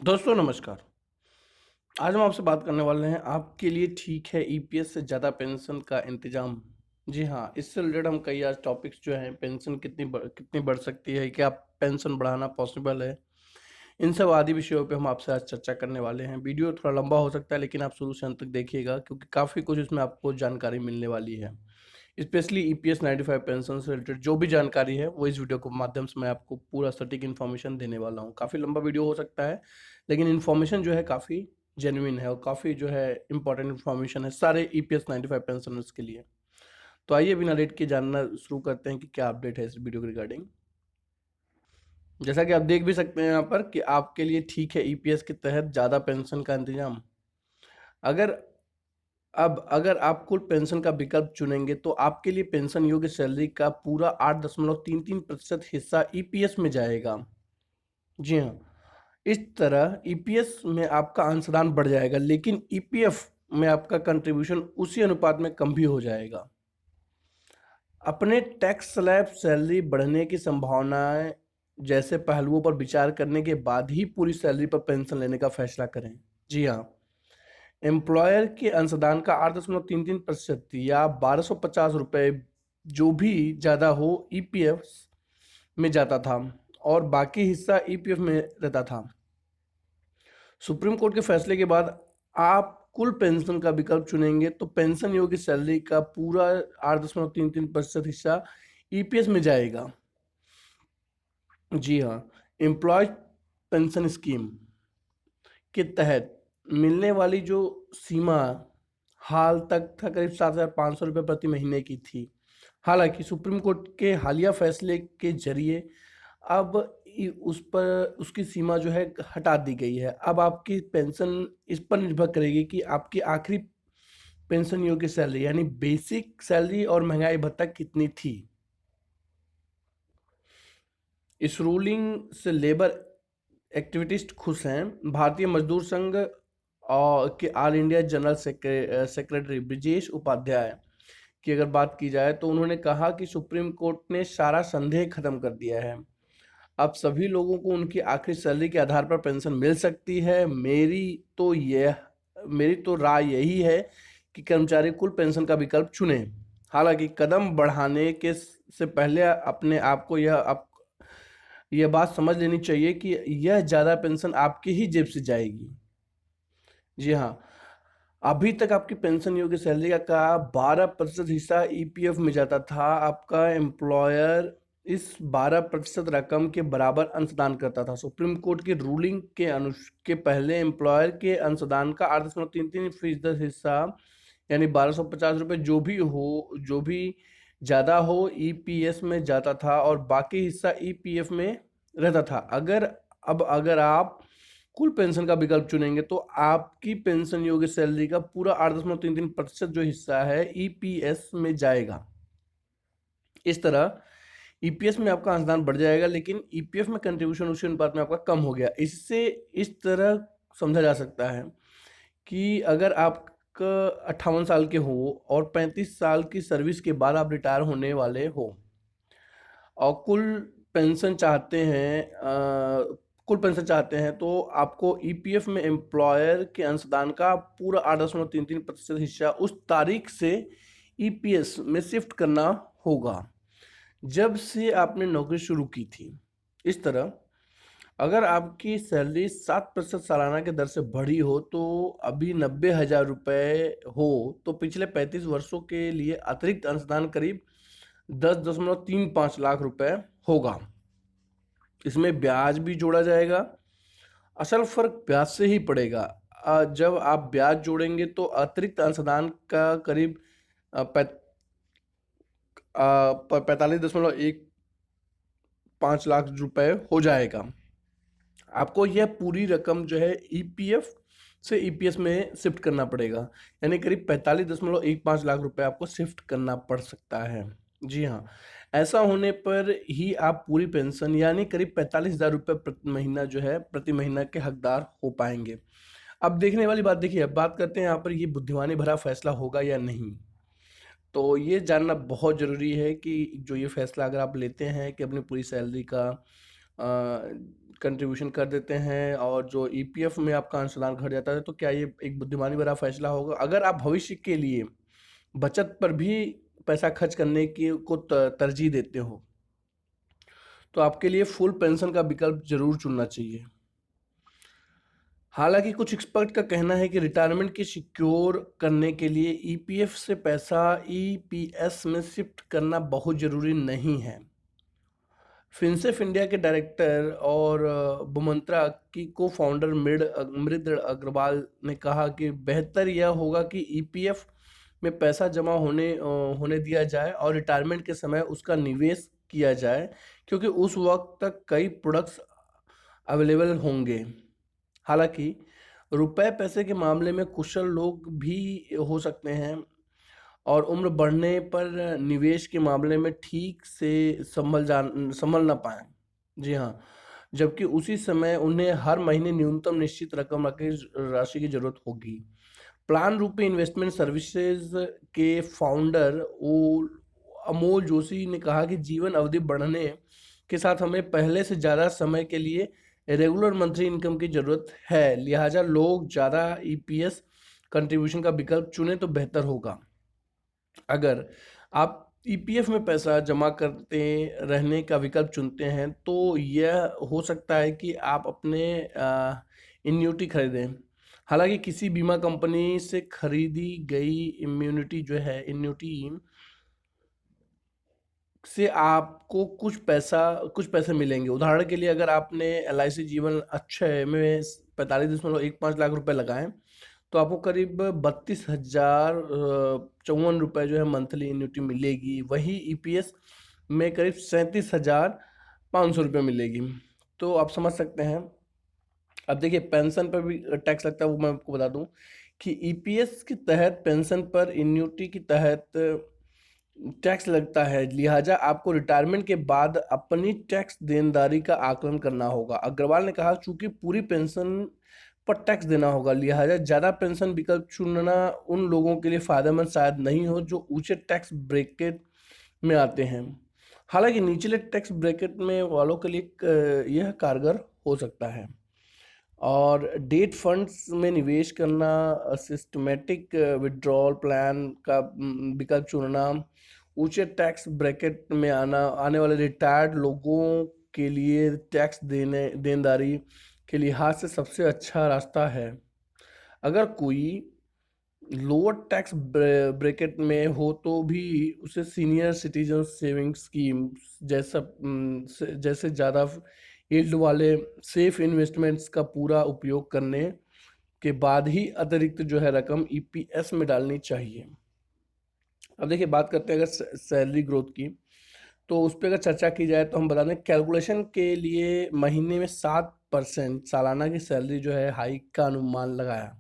दोस्तों नमस्कार। आज हम आपसे बात करने वाले हैं आपके लिए ठीक है ईपीएस से ज़्यादा पेंशन का इंतज़ाम। जी हाँ, इससे रिलेटेड हम कई आज टॉपिक्स जो हैं पेंशन कितनी बढ़ सकती है, क्या पेंशन बढ़ाना पॉसिबल है? इन सब आदि विषयों पे हम आपसे आज चर्चा करने वाले हैं। वीडियो थोड़ा लंबा हो सकता है लेकिन आप शुरू से अंत तक देखिएगा क्योंकि काफ़ी कुछ इसमें आपको जानकारी मिलने वाली है। स्पेशली ईपीएस 95 पेंशन से रिलेटेड जो भी जानकारी है वो इस वीडियो के माध्यम से मैं आपको पूरा सटीक इन्फॉर्मेशन देने वाला हूँ। काफ़ी लंबा वीडियो हो सकता है लेकिन इन्फॉर्मेशन जो है काफ़ी जेन्युइन है और काफ़ी जो है इंपॉर्टेंट इन्फॉर्मेशन है सारे ईपीएस 95 पेंशनर्स के लिए। तो आइए बिना लेट के जानना शुरू करते हैं कि क्या अपडेट है इस वीडियो के रिगार्डिंग। जैसा कि आप देख भी सकते हैं यहाँ पर कि आपके लिए ठीक है ईपीएस के तहत ज़्यादा पेंशन का इंतजाम। अगर अगर आप कुल पेंशन का विकल्प चुनेंगे तो आपके लिए पेंशन योग्य सैलरी का पूरा 8.33% हिस्सा ईपीएस में जाएगा। जी हाँ, इस तरह ईपीएस में आपका अंशदान बढ़ जाएगा लेकिन ईपीएफ में आपका कंट्रीब्यूशन उसी अनुपात में कम भी हो जाएगा। अपने टैक्स स्लैब सैलरी बढ़ने की संभावनाएं जैसे पहलुओं पर विचार करने के बाद ही पूरी सैलरी पर पेंशन लेने का फैसला करें। जी हाँ, एम्प्लॉयर के अंशदान का 8.33% या 1250 रुपये जो भी ज़्यादा हो ईपीएफ में जाता था और बाकी हिस्सा ईपीएफ में रहता था। सुप्रीम कोर्ट के फैसले के बाद आप कुल पेंशन का विकल्प चुनेंगे तो पेंशन योग्य सैलरी का पूरा 8.33% हिस्सा ईपीएस में जाएगा। जी हाँ, एम्प्लॉय पेंशन स्कीम के तहत मिलने वाली जो सीमा हाल तक था करीब 7,500 रुपये प्रति महीने की थी। हालांकि सुप्रीम कोर्ट के हालिया फैसले के जरिए अब उस पर उसकी सीमा जो है हटा दी गई है। अब आपकी पेंशन इस पर निर्भर करेगी कि आपकी आखिरी पेंशन योग्य सैलरी यानी बेसिक सैलरी और महंगाई भत्ता कितनी थी। इस रूलिंग से लेबर एक्टिविटिस्ट खुश हैं। भारतीय मजदूर संघ और के all India general secretary Brijesh Upadhyay की अगर बात की जाए तो उन्होंने कहा कि सुप्रीम कोर्ट ने सारा संदेह खत्म कर दिया है। अब सभी लोगों को उनकी आखिरी सैलरी के आधार पर पेंशन मिल सकती है। मेरी तो राय यही है कि कर्मचारी कुल पेंशन का विकल्प चुने। हालांकि कदम बढ़ाने के से पहले अपने आप को यह बात समझ लेनी चाहिए कि यह ज़्यादा पेंशन आपकी ही जेब से जाएगी। जी हाँ, अभी तक आपकी पेंशन योग्य सैलरी का 12% हिस्सा ईपीएफ में जाता था। आपका एम्प्लॉयर इस 12% रकम के बराबर अंशदान करता था। सुप्रीम कोर्ट की रूलिंग के पहले एम्प्लॉयर के अंशदान का 8.33% हिस्सा यानी 1250 रुपये जो भी ज़्यादा हो ईपीएस में जाता था और बाकी हिस्सा ईपीएफ में रहता था। अगर आप कुल पेंशन का विकल्प चुनेंगे तो आपकी पेंशन योग्य सैलरी का पूरा 8.33% जो हिस्सा है ईपीएस में जाएगा। इस तरह ईपीएस में आपका अंशदान बढ़ जाएगा लेकिन ईपीएफ में कंट्रीब्यूशन उसी अनुपात में आपका कम हो गया। इससे इस तरह समझा जा सकता है कि अगर आप 58 साल के हो और 35 साल की सर्विस के बाद आप रिटायर होने वाले हो और पेंशन चाहते हैं कुल पेंशन चाहते हैं तो आपको ईपीएफ में एम्प्लॉयर के अंशदान का पूरा 8.33% हिस्सा उस तारीख से ईपीएस में शिफ्ट करना होगा जब से आपने नौकरी शुरू की थी। इस तरह अगर आपकी सैलरी 7% सालाना के दर से बढ़ी हो तो अभी 90,000 रुपये हो तो पिछले 35 वर्षों के लिए अतिरिक्त अंशदान करीब 10.35 लाख रुपए होगा। इसमें ब्याज भी जोड़ा जाएगा। असल फर्क ब्याज से ही पड़ेगा। जब आप ब्याज जोड़ेंगे तो अतिरिक्त अंशदान का करीब 45.15 लाख रुपए हो जाएगा। आपको यह पूरी रकम जो है ईपीएफ से ईपीएस में शिफ्ट करना पड़ेगा यानी करीब 45.15 लाख रुपए आपको शिफ्ट करना पड़ सकता है। जी हाँ, ऐसा होने पर ही आप पूरी पेंशन यानी करीब 45,000 रुपये प्रति महीना के हकदार हो पाएंगे। अब देखने वाली बात देखिए, अब बात करते हैं यहाँ पर ये बुद्धिमानी भरा फैसला होगा या नहीं। तो ये जानना बहुत ज़रूरी है कि जो ये फैसला अगर आप लेते हैं कि अपनी पूरी सैलरी का कंट्रीब्यूशन कर देते हैं और जो ईपीएफ में आपका अंशदान घट जाता है, तो क्या ये एक बुद्धिमानी भरा फैसला होगा? अगर आप भविष्य के लिए बचत पर भी पैसा खर्च करने की को तरजीह देते हो, तो आपके लिए फुल पेंशन का विकल्प जरूर चुनना चाहिए। हालांकि कुछ एक्सपर्ट का कहना है कि रिटायरमेंट की सिक्योर करने के लिए ईपीएफ से पैसा ईपीएस में शिफ्ट करना बहुत जरूरी नहीं है। फिनसेफ इंडिया के डायरेक्टर और बुमंत्रा की को फाउंडर मृद अग्रवाल ने कहा कि बेहतर यह होगा कि ईपीएफ में पैसा जमा होने दिया जाए और रिटायरमेंट के समय उसका निवेश किया जाए, क्योंकि उस वक्त तक कई प्रोडक्ट्स अवेलेबल होंगे। हालांकि रुपए पैसे के मामले में कुशल लोग भी हो सकते हैं और उम्र बढ़ने पर निवेश के मामले में ठीक से संभल ना पाए। जी हाँ, जबकि उसी समय उन्हें हर महीने न्यूनतम निश्चित रकम राशि की जरूरत होगी। प्लान रूपी इन्वेस्टमेंट सर्विसेज के फाउंडर अमोल जोशी ने कहा कि जीवन अवधि बढ़ने के साथ हमें पहले से ज़्यादा समय के लिए रेगुलर मंथली इनकम की ज़रूरत है, लिहाजा लोग ज़्यादा ईपीएस कंट्रीब्यूशन का विकल्प चुने तो बेहतर होगा। अगर आप ईपीएफ में पैसा जमा करते रहने का विकल्प चुनते हैं, तो यह हो सकता है कि आप अपने इन्यूटी खरीदें। हालांकि किसी बीमा कंपनी से खरीदी गई इम्यूनिटी जो है इन्यूटी से आपको कुछ पैसे मिलेंगे। उदाहरण के लिए अगर आपने एलआईसी जीवन अक्षय में 45.15 लाख रुपए लगाएं, तो आपको करीब 32,054 रुपये जो है मंथली इन्यूटी मिलेगी। वही ईपीएस में करीब 37,500 रुपये मिलेगी। तो आप समझ सकते हैं। अब देखिए, पेंशन पर भी टैक्स लगता है, वो मैं आपको बता दूं कि ईपीएस के तहत पेंशन पर इन्यूटी के तहत टैक्स लगता है, लिहाजा आपको रिटायरमेंट के बाद अपनी टैक्स देनदारी का आकलन करना होगा। अग्रवाल ने कहा, चूंकि पूरी पेंशन पर टैक्स देना होगा, लिहाजा ज़्यादा पेंशन विकल्प चुनना उन लोगों के लिए फ़ायदेमंद शायद नहीं हो जो ऊंचे टैक्स ब्रैकेट में आते हैं। हालांकि निचले टैक्स ब्रैकेट में वालों के लिए यह कारगर हो सकता है। और डेट फंड्स में निवेश करना, सिस्टमेटिक विड्रॉल प्लान का विकल्प चुनना, ऊंचे टैक्स ब्रैकेट में आने वाले रिटायर्ड लोगों के लिए टैक्स देनदारी के लिहाज से सबसे अच्छा रास्ता है। अगर कोई लोअर टैक्स ब्रैकेट में हो तो भी उसे सीनियर सिटीजन सेविंग स्कीम जैसे ज़्यादा यील्ड वाले सेफ इन्वेस्टमेंट्स का पूरा उपयोग करने के बाद ही अतिरिक्त जो है रकम ईपीएस में डालनी चाहिए। अब देखिए, बात करते हैं अगर सैलरी ग्रोथ की, तो उस पर अगर चर्चा की जाए तो हम बता दें, कैलकुलेशन के लिए महीने में 7% सालाना की सैलरी जो है हाइक का अनुमान लगाया।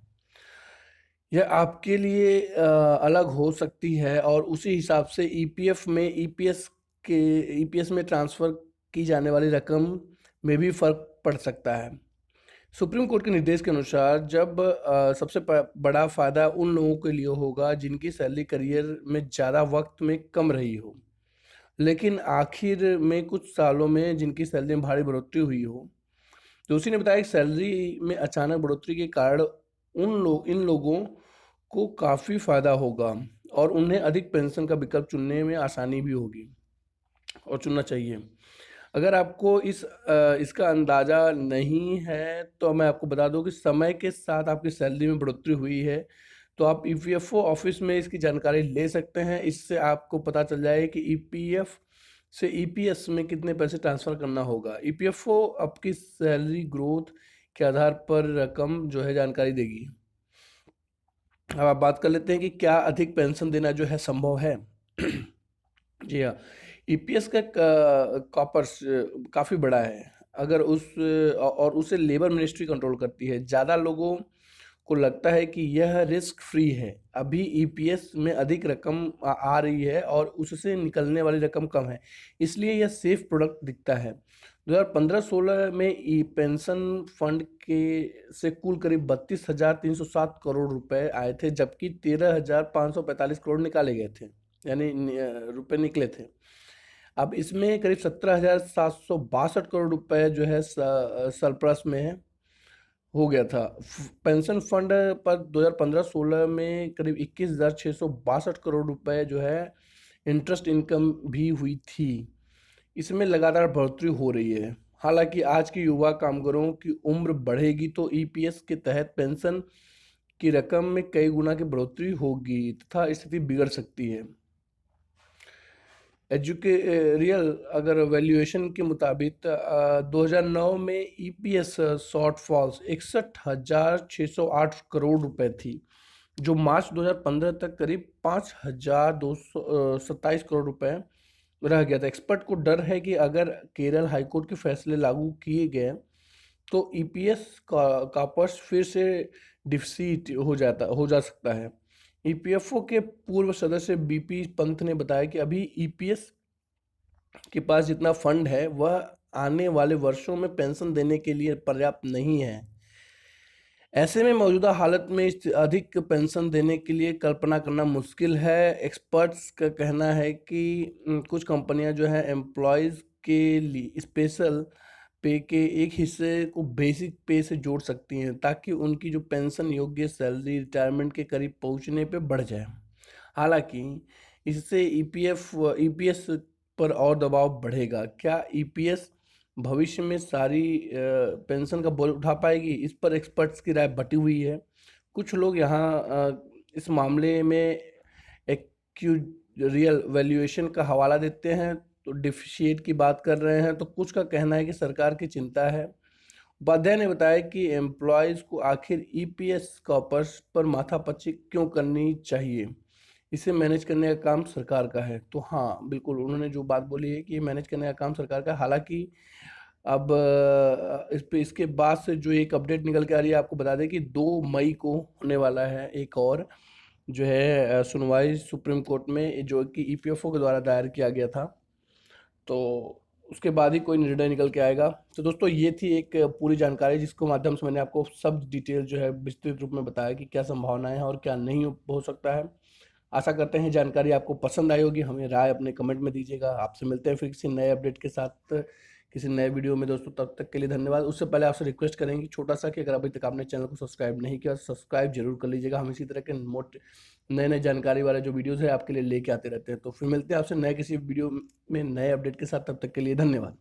यह आपके लिए अलग हो सकती है और उसी हिसाब से ईपीएस में ट्रांसफ़र की जाने वाली रकम में भी फर्क पड़ सकता है। सुप्रीम कोर्ट के निर्देश के अनुसार जब सबसे बड़ा फायदा उन लोगों के लिए होगा जिनकी सैलरी करियर में ज़्यादा वक्त में कम रही हो, लेकिन आखिर में कुछ सालों में जिनकी सैलरी में भारी बढ़ोतरी हुई हो। जोशी ने बताया कि सैलरी में अचानक बढ़ोतरी के कारण इन लोगों को काफ़ी फायदा होगा और उन्हें अधिक पेंशन का विकल्प चुनने में आसानी भी होगी और चुनना चाहिए। अगर आपको इसका अंदाज़ा नहीं है, तो मैं आपको बता दूं कि समय के साथ आपकी सैलरी में बढ़ोतरी हुई है, तो आप ईपीएफओ ऑफिस में इसकी जानकारी ले सकते हैं। इससे आपको पता चल जाएगा कि ईपीएफ से ईपीएस में कितने पैसे ट्रांसफ़र करना होगा। ईपीएफओ आपकी सैलरी ग्रोथ के आधार पर रकम जो है जानकारी देगी। अब आप बात कर लेते हैं कि क्या अधिक पेंशन देना जो है संभव है। जी हाँ, ईपीएस का कॉपर्स काफ़ी बड़ा है, अगर और उसे लेबर मिनिस्ट्री कंट्रोल करती है। ज़्यादा लोगों को लगता है कि यह रिस्क फ्री है। अभी ईपीएस में अधिक रकम आ रही है और उससे निकलने वाली रकम कम है, इसलिए यह सेफ प्रोडक्ट दिखता है। 2015-16 में ई पेंशन फंड से कुल करीब 32,307 करोड़ रुपए आए थे, जबकि 13,545 करोड़ निकाले गए थे, यानी रुपए निकले थे। अब इसमें करीब 17,762 करोड़ रुपए जो है सरप्लस में है, हो गया था। पेंशन फंड पर 2015-16 में करीब 21,662 करोड़ रुपए जो है इंटरेस्ट इनकम भी हुई थी। इसमें लगातार बढ़ोतरी हो रही है। हालांकि आज के युवा कामगारों की उम्र बढ़ेगी तो ईपीएस के तहत पेंशन की रकम में कई गुना की बढ़ोतरी होगी तथा स्थिति बिगड़ सकती है। रियल अगर वैल्यूएशन के मुताबिक 2009 में ईपीएस शॉर्टफॉल्स 61,608 करोड़ रुपए थी, जो मार्च 2015 तक करीब 5,227 करोड़ रुपए रह गया था। एक्सपर्ट को डर है कि अगर केरल हाईकोर्ट के फैसले लागू किए गए तो ईपीएस का पर्स फिर से डिफिसिट हो जा सकता है। ईपीएफओ के पूर्व सदस्य बीपी पंत ने बताया कि अभी ईपीएस के पास जितना फंड है वह आने वाले वर्षों में पेंशन देने के लिए पर्याप्त नहीं है। ऐसे में मौजूदा हालत में अधिक पेंशन देने के लिए कल्पना करना मुश्किल है। एक्सपर्ट्स का कहना है कि कुछ कंपनियां जो है एम्प्लॉयज़ के लिए स्पेशल पे के एक हिस्से को बेसिक पे से जोड़ सकती हैं ताकि उनकी जो पेंशन योग्य सैलरी रिटायरमेंट के करीब पहुंचने पे बढ़ जाए। हालांकि इससे ईपीएस पर और दबाव बढ़ेगा। क्या ईपीएस भविष्य में सारी पेंशन का बोझ उठा पाएगी? इस पर एक्सपर्ट्स की राय बटी हुई है। कुछ लोग यहाँ इस मामले में एक्यूरियल वैल्यूएशन का हवाला देते हैं तो डिफिशिएट की बात कर रहे हैं, तो कुछ का कहना है कि सरकार की चिंता है। उपाध्याय ने बताया कि एम्प्लॉयज़ को आखिर ईपीएस कॉपर्स पर माथापच्ची क्यों करनी चाहिए, इसे मैनेज करने का काम सरकार का है। तो हाँ, बिल्कुल उन्होंने जो बात बोली है कि ये मैनेज करने का काम सरकार का है। हालांकि अब इसके बाद से जो एक अपडेट निकल के आ रही है, आपको बता दें कि 2 मई को होने वाला है एक और जो है सुनवाई सुप्रीम कोर्ट में, जो कि ईपीएफओ के द्वारा दायर किया गया था। तो उसके बाद ही कोई निर्णय निकल के आएगा। तो दोस्तों ये थी एक पूरी जानकारी जिसको माध्यम से मैंने आपको सब डिटेल जो है विस्तृत रूप में बताया कि क्या संभावनाएं हैं और क्या नहीं हो सकता है। आशा करते हैं जानकारी आपको पसंद आई होगी। हमें राय अपने कमेंट में दीजिएगा। आपसे मिलते हैं फिर किसी नए अपडेट के साथ किसी नए वीडियो में दोस्तों। तब तक के लिए धन्यवाद। उससे पहले आपसे रिक्वेस्ट करेंगे छोटा सा कि अगर अभी तक आपने चैनल को सब्सक्राइब नहीं किया तो सब्सक्राइब जरूर कर लीजिएगा। हम इसी तरह के नए नए जानकारी वाले जो वीडियोज़ है आपके लिए लेके आते रहते हैं। तो फिर मिलते हैं आपसे नए किसी वीडियो में नए अपडेट के साथ। तब तक के लिए धन्यवाद।